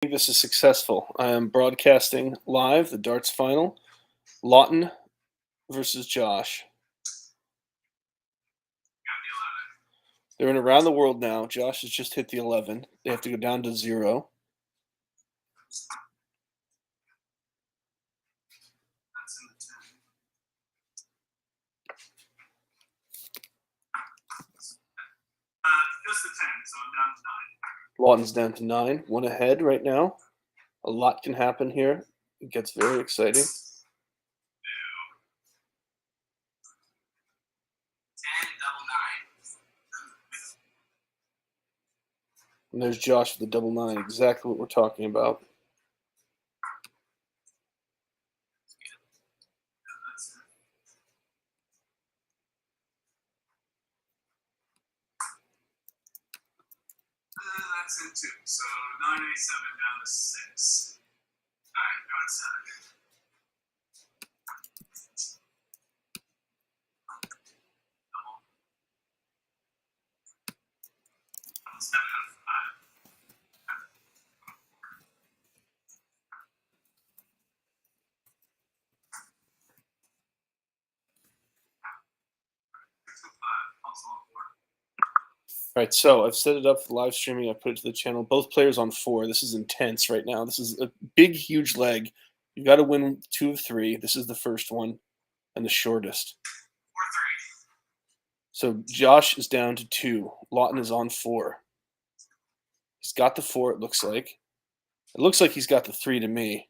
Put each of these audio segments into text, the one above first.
think this is successful. I am broadcasting live the darts final. Lawton versus Josh. They're in around the world now. Josh has just hit the 11. They have to go down to 0. Just the 10, so I'm down to 9. Lawton's down to 9. 1 ahead right now. A lot can happen here. It gets very exciting. 10, double 9. And there's Josh with the double 9. Exactly what we're talking about. That's in 2. So 9, 8, 7 down to 6. Alright, down to 7. Double. 7 and 5. All right, so I've set it up for live streaming. I put it to the channel. Both players on 4. This is intense right now. This is a big, huge leg. You've got to win 2 of 3. This is the first one and the shortest. 4, 3. So Josh is down to 2. Lawton is on 4. He's got the 4, it looks like. It looks like he's got the 3 to me.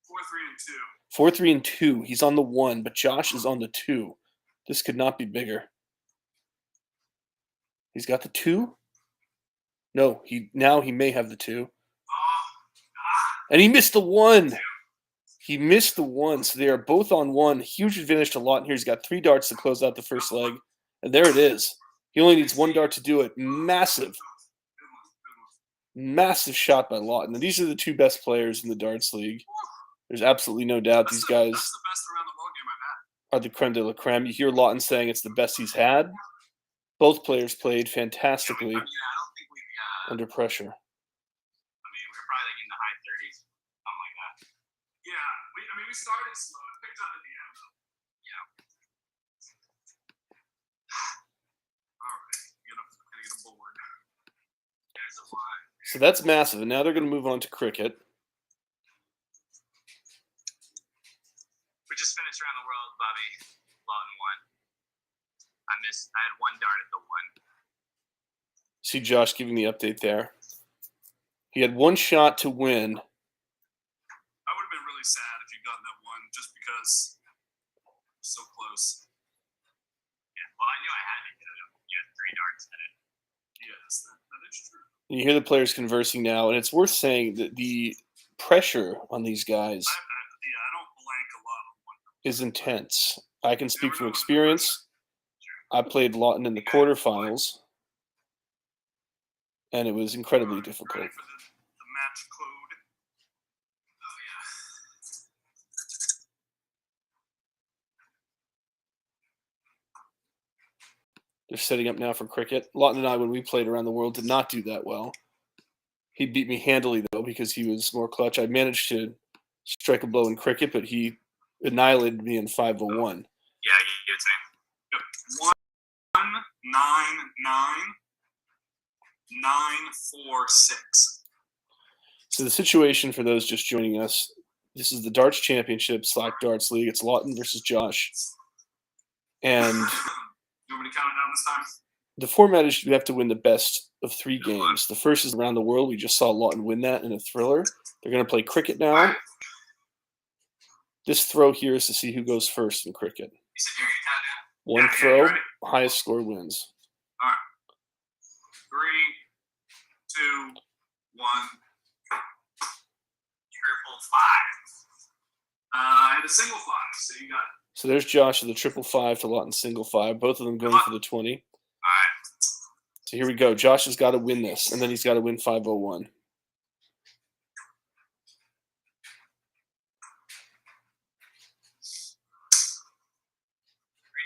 4, 3, and 2. 4, 3, and 2. He's on the 1, but Josh is on the 2. This could not be bigger. He's got the 2? No, he may have the 2. And he missed the 1. He missed the 1, so they are both on 1. Huge advantage to Lawton here. He's got 3 darts to close out the first leg. And there it is. He only needs 1 dart to do it. Massive shot by Lawton. And these are the 2 best players in the darts league. There's absolutely no doubt these guys That's the best around the world game I've had. are the creme de la creme. You hear Lawton saying it's the best he's had. Both players played fantastically I don't think we under pressure. we were probably like in the high 30s, something like that. Yeah, we started slow. It picked up at the end, though. Yeah. All right, gonna get a board. There's a line. So that's massive. And now they're going to move on to cricket. We just finished around the world, Bobby. Lawton won. I had 1 dart at the 1. See Josh giving the update there. He had 1 shot to win. I would have been really sad if you gotten that 1 just because it was so close. Yeah, well, I knew I had to get it. You had 3 darts in it. Yes, that is true. You hear the players conversing now, and it's worth saying that the pressure on these guys I don't blank a lot on 1. is intense. I can speak from experience. I played Lawton in the quarterfinals, and it was incredibly difficult. Ready for the match code. Oh, yeah. They're setting up now for cricket. Lawton and I, when we played around the world, did not do that well. He beat me handily, though, because he was more clutch. I managed to strike a blow in cricket, but he annihilated me in 501. Yeah, you get it. Yep. 1, 9, 9, 9, 4, 6. So the situation for those just joining us, this is the Darts Championship, Slack Darts League. It's Lawton versus Josh. And You want me to count it down this time? the format is you have to win the best of 3 games. The first is around the world. We just saw Lawton win that in a thriller. They're going to play cricket now. This throw here is to see who goes first in cricket. You said you're going to count down? 1 Yeah, throw, ready? highest score wins. All right. 3, 2, 1. Triple 5. I had a single 5, so you got it. So there's Josh with the 555 to Lawton single 5. Both of them going for the 20. All right. So here we go. Josh has got to win this, and then he's got to win 501. 3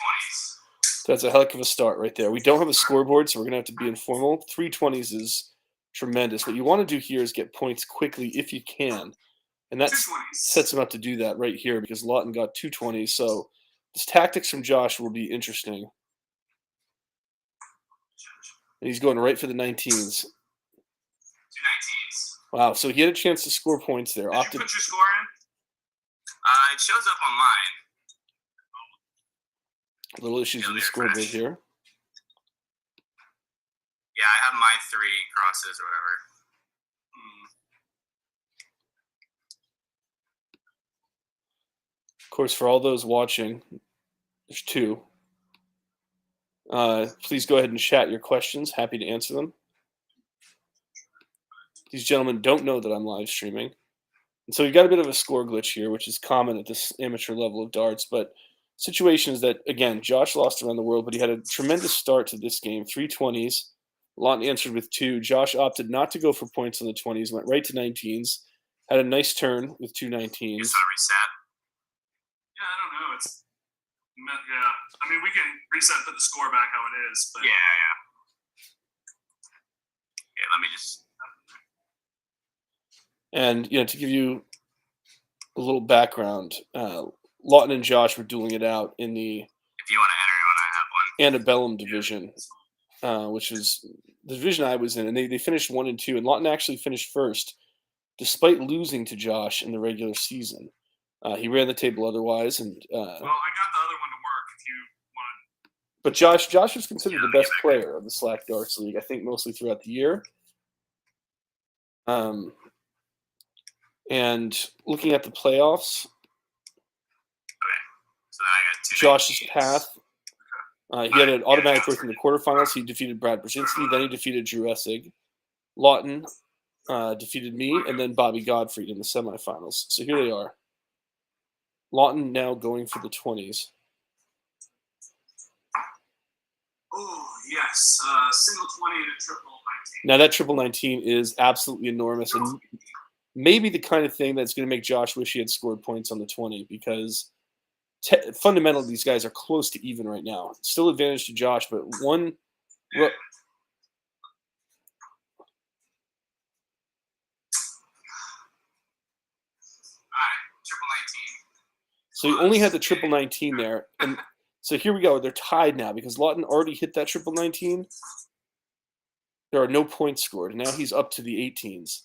20s. So that's a heck of a start right there. We don't have a scoreboard, so we're going to have to be informal. 3 20s is tremendous. What you want to do here is get points quickly if you can. And that 220s. sets him up to do that right here because Lawton got 220s. So this tactics from Josh will be interesting. And he's going right for the 19s. 219s. Wow, so he had a chance to score points there. Did you put your score in? It shows up on mine. Little issues with the scoreboard here. Yeah, I have my 3 crosses or whatever. Of course, for all those watching, there's 2. Please go ahead and chat your questions. Happy to answer them. These gentlemen don't know that I'm live streaming. And so you got a bit of a score glitch here, which is common at this amateur level of darts. But situations that, again, Josh lost around the world, but he had a tremendous start to this game. 320s. Lawton answered with 2. Josh opted not to go for points on the 20s, went right to 19s. Had a nice turn with 2 19s. Is that reset? Yeah, I don't know. I mean, we can reset the score back how it is. But Yeah. Yeah, let me just. And, to give you a little background, Lawton and Josh were dueling it out in the If you want to enter one, I have one. Antebellum division, which was the division I was in. And they finished 1 and 2. And Lawton actually finished first, despite losing to Josh in the regular season. He ran the table otherwise. And well, I got the other one to work if you want. But Josh was considered the best player of the Slack Darts League, I think, mostly throughout the year. And looking at the playoffs, Okay. So then I got 2. Josh's path, he had an automatic berth in the quarterfinals. He defeated Brad Brzezinski. Then he defeated Drew Essig. Lawton defeated me, and then Bobby Gottfried in the semifinals. So here they are. Lawton now going for the 20s. Oh, yes. Single 20 and a triple 19. Now that triple 19 is absolutely enormous, and maybe the kind of thing that's going to make Josh wish he had scored points on the 20 because fundamentally these guys are close to even right now. Still advantage to Josh, but one. All right, triple 19. So he only had the triple 19 there, and so here we go. They're tied now because Lawton already hit that triple 19. There are no points scored, and now he's up to the 18s.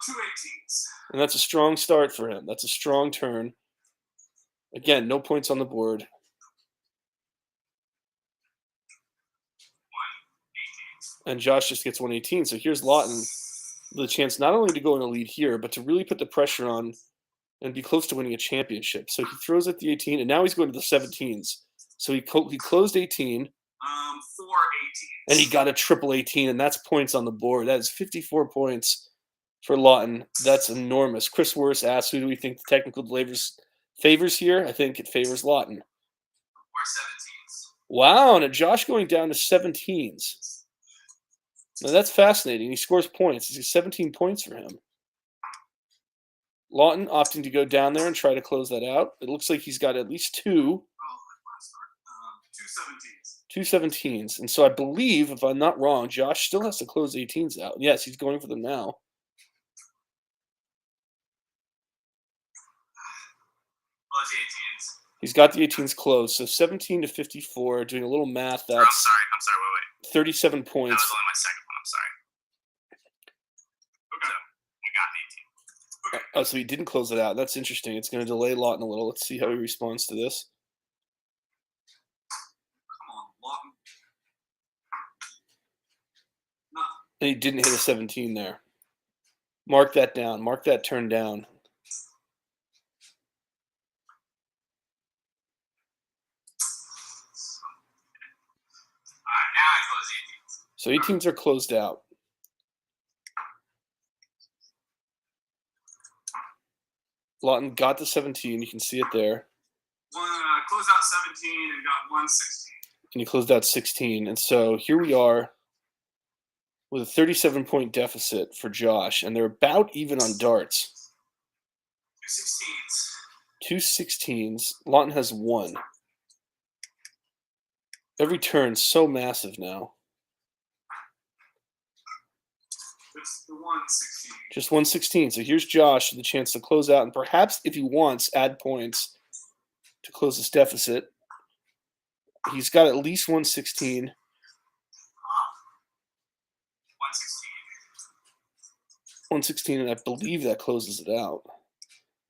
2 18s. And that's a strong start for him. That's a strong turn. Again, no points on the board. 1 18s. And Josh just gets 118. So here's Lawton with a chance not only to go in a lead here, but to really put the pressure on and be close to winning a championship. So he throws at the 18, and now he's going to the 17s. So he closed 18. 4 18s. And he got a triple 18, and that's points on the board. That is 54 points for Lawton. That's enormous. Chris Worse asks, who do we think the technical favors here? I think it favors Lawton. 4 17s. Wow, and a Josh going down to 17s. Now that's fascinating. He scores points. It's 17 points for him. Lawton opting to go down there and try to close that out. It looks like he's got at least 2. 2 17s. 2 17s. And so I believe, if I'm not wrong, Josh still has to close 18s out. Yes, he's going for them now. Close the 18s. He's got the 18s closed. So 17 to 54, doing a little math, that's I'm sorry, wait. 37 That points. was only my second one, I'm sorry. Okay. So, I got an 18. Oh, so he didn't close it out. That's interesting. It's going to delay Lawton a little. Let's see how he responds to this. Come on, Lawton. And he didn't hit a 17 there. Mark that down. Mark that turn down. All right, now I close the 18s. So 18s are closed out. Lawton got the 17. You can see it there. Closed out 17 and got 1 16. And he closed out 16. And so here we are with a 37-point deficit for Josh. And they're about even on darts. 2 16s. 2 16s. Lawton has 1. Every turn's so massive now. 116. Just 116. So here's Josh with the chance to close out and perhaps, if he wants, add points to close this deficit. He's got at least 116. 116, and I believe that closes it out.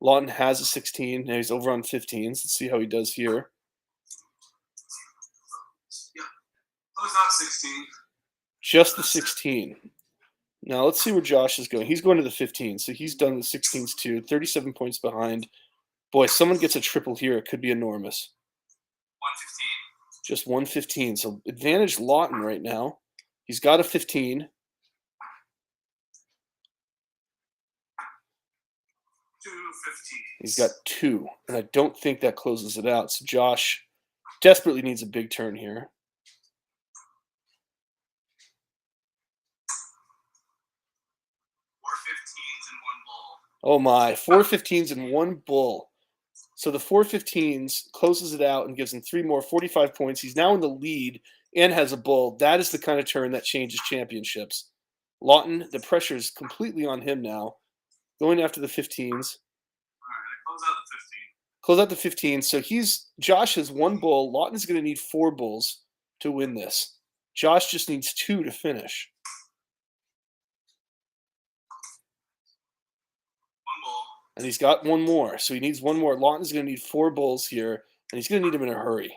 Lawton has a 16. Now he's over on 15s. Let's see how he does here. Yeah. Close out 16. Just the 16. Now let's see where Josh is going. He's going to the 15, so he's done the 16s too. 37 points behind. Boy, someone gets a triple here. It could be enormous. 115. Just 115. So advantage Lawton right now. He's got a 15. 215. He's got 2, and I don't think that closes it out. So Josh desperately needs a big turn here. 4 15s and 1 bull. Oh my, 4 15s and 1 bull. So the 4 15s closes it out and gives him 3 more, 45 points. He's now in the lead and has a bull. That is the kind of turn that changes championships. Lawton, the pressure is completely on him now. Going after the 15s. All right, I close out the 15. Close out the 15. So Josh has 1 bull. Lawton's going to need 4 bulls to win this. Josh just needs 2 to finish. 1 bull. And he's got 1 more. So he needs 1 more. Lawton's going to need 4 bulls here, and he's going to need them in a hurry.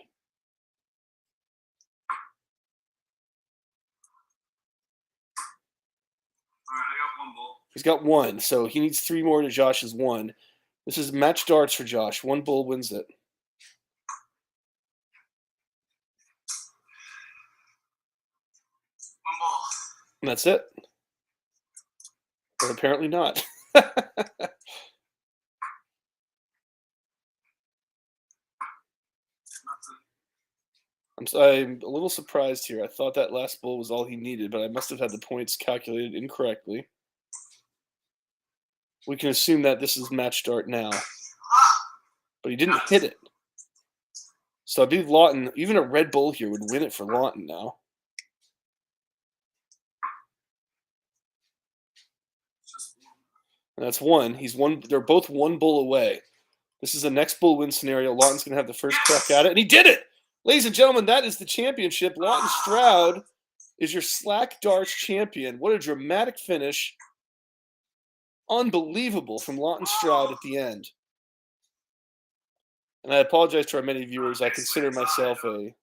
All right, I got 1 bull. He's got 1, so he needs 3 more to Josh's 1. This is match darts for Josh. 1 bull wins it. 1 bull. And that's it. But apparently not. I'm a little surprised here. I thought that last bull was all he needed, but I must have had the points calculated incorrectly. We can assume that this is match dart now. But he didn't hit it. So I believe Lawton, even a red bull here would win it for Lawton now. And that's 1. They're both 1 bull away. This is the next bull win scenario. Lawton's going to have the first crack at it, and he did it! Ladies and gentlemen, that is the championship. Lawton Stroud is your slack darts champion. What a dramatic finish. Unbelievable from Lawton Stroud at the end. And I apologize to our many viewers. I consider myself a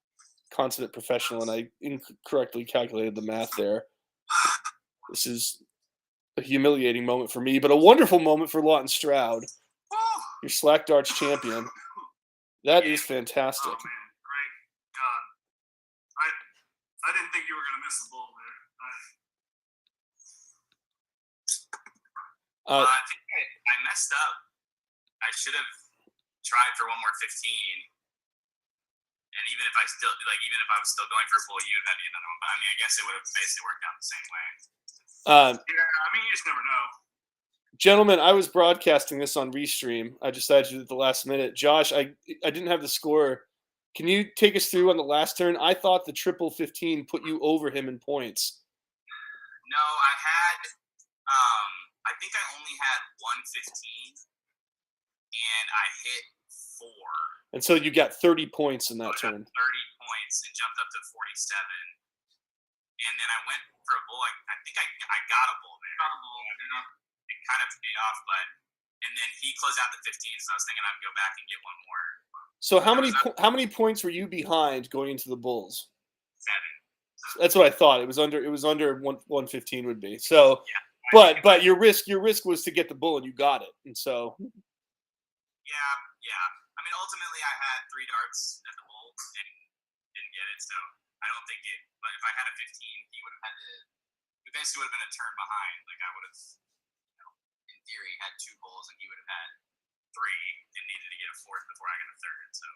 consummate professional, and I incorrectly calculated the math there. This is a humiliating moment for me, but a wonderful moment for Lawton Stroud, your slack darts champion. That is fantastic. Oh, man. Great job. I didn't think you were going to miss the bull there. I think I messed up. I should have tried for 1 more 15. And even if I was still going for a bull, you would have had another one. But I mean, I guess it would have basically worked out the same way. Yeah, I mean, you just never know. Gentlemen, I was broadcasting this on Restream. I decided to do it at the last minute. Josh, I didn't have the score. Can you take us through on the last turn? I thought the triple 15 put you over him in points. No, I think I only had 115, and I hit 4. And so you got 30 points in that turn. 30 points and jumped up to 47. And then I went for a bull. I think I got a bull there. It kind of paid off, and then he closed out the 15, so I was thinking I'd go back and get 1 more. So how many points were you behind going into the bulls? 7. That's what I thought. It was under 115 would be. So Yeah. but your risk was to get the bull, and you got it. And so Yeah. I mean, ultimately, I had 3 darts at the bull and didn't get it, so I don't think it. But if I had a 15, he would have had to. We basically would have been a turn behind. Like I would have, in theory, had 2 bulls, and he would have had 3, and needed to get a 4th before I got a 3rd. So.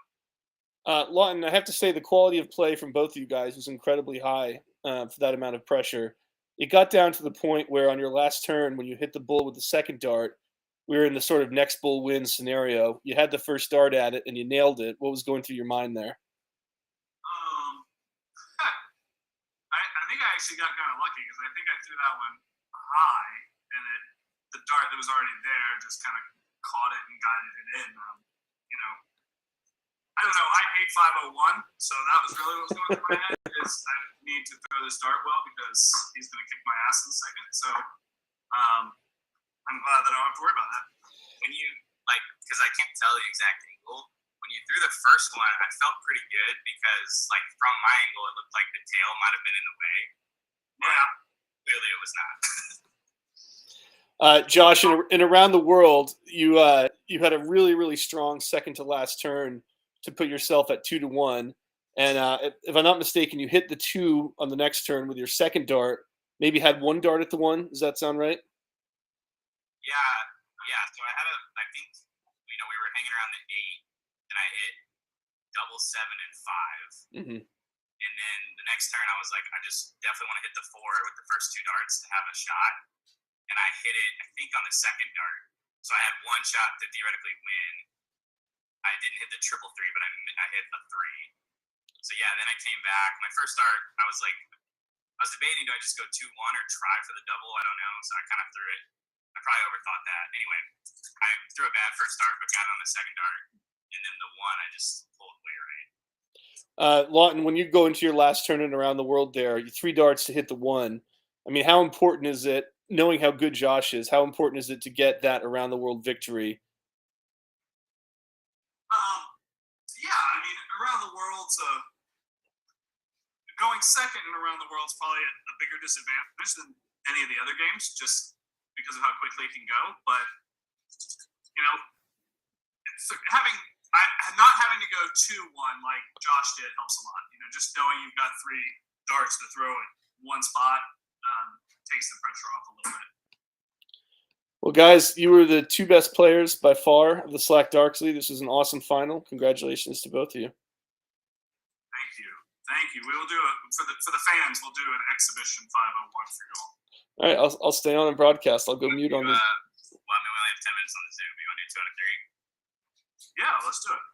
Lawton, I have to say the quality of play from both of you guys was incredibly high for that amount of pressure. It got down to the point where on your last turn, when you hit the bull with the second dart, we were in the sort of next bull win scenario. You had the first dart at it, and you nailed it. What was going through your mind there? I think I actually got kind of lucky because I think I threw that one high, it was already there, just kind of caught it and guided it in. I don't know. I hate 501, so that was really what was going through my head. Is I need to throw this dart well because he's going to kick my ass in a second. So I'm glad that I don't have to worry about that. When you because I can't tell the exact angle. When you threw the first one, I felt pretty good because, from my angle, it looked like the tail might have been in the way. Yeah. Clearly, it was not. Josh, in Around the World, you had a really, really strong second to last turn to put yourself at 2-1. And if I'm not mistaken, you hit the 2 on the next turn with your second dart. Maybe had 1 dart at the 1. Does that sound right? Yeah. So I think we were hanging around the 8, and I hit double 7 and 5. Mm-hmm. And then the next turn, I was like, I just definitely want to hit the 4 with the first 2 darts to have a shot. And I hit it, I think, on the second dart. So I had 1 shot to theoretically win. I didn't hit the 3-3, but I hit a 3. So yeah, then I came back. My first dart, I was debating, do I just go 2-1 or try for the double? I don't know. So I kind of threw it. I probably overthought that. Anyway, I threw a bad first dart, but got it on the second dart. And then the 1, I just pulled way right. Lawton, when you go into your last tournament Around the World there, you 3 darts to hit the 1. I mean, how important is it, knowing how good Josh is, how important is it to get that Around the World victory? Yeah, I mean, Around the World's going second in Around the World's probably a bigger disadvantage than any of the other games, just because of how quickly it can go. But not having to go 2-1 like Josh did helps a lot. Just knowing you've got 3 darts to throw at one spot takes the pressure off a little bit. Well, guys, you were the 2 best players by far of the Slack Darks League. This was an awesome final. Congratulations to both of you. Thank you. We will do it for the fans. We'll do an exhibition 501 for you all. All right, I'll stay on and broadcast. I'll go mute on this. Well, I mean, we only have 10 minutes on the Zoom. You want to do 2 out of 3? Yeah, let's do it.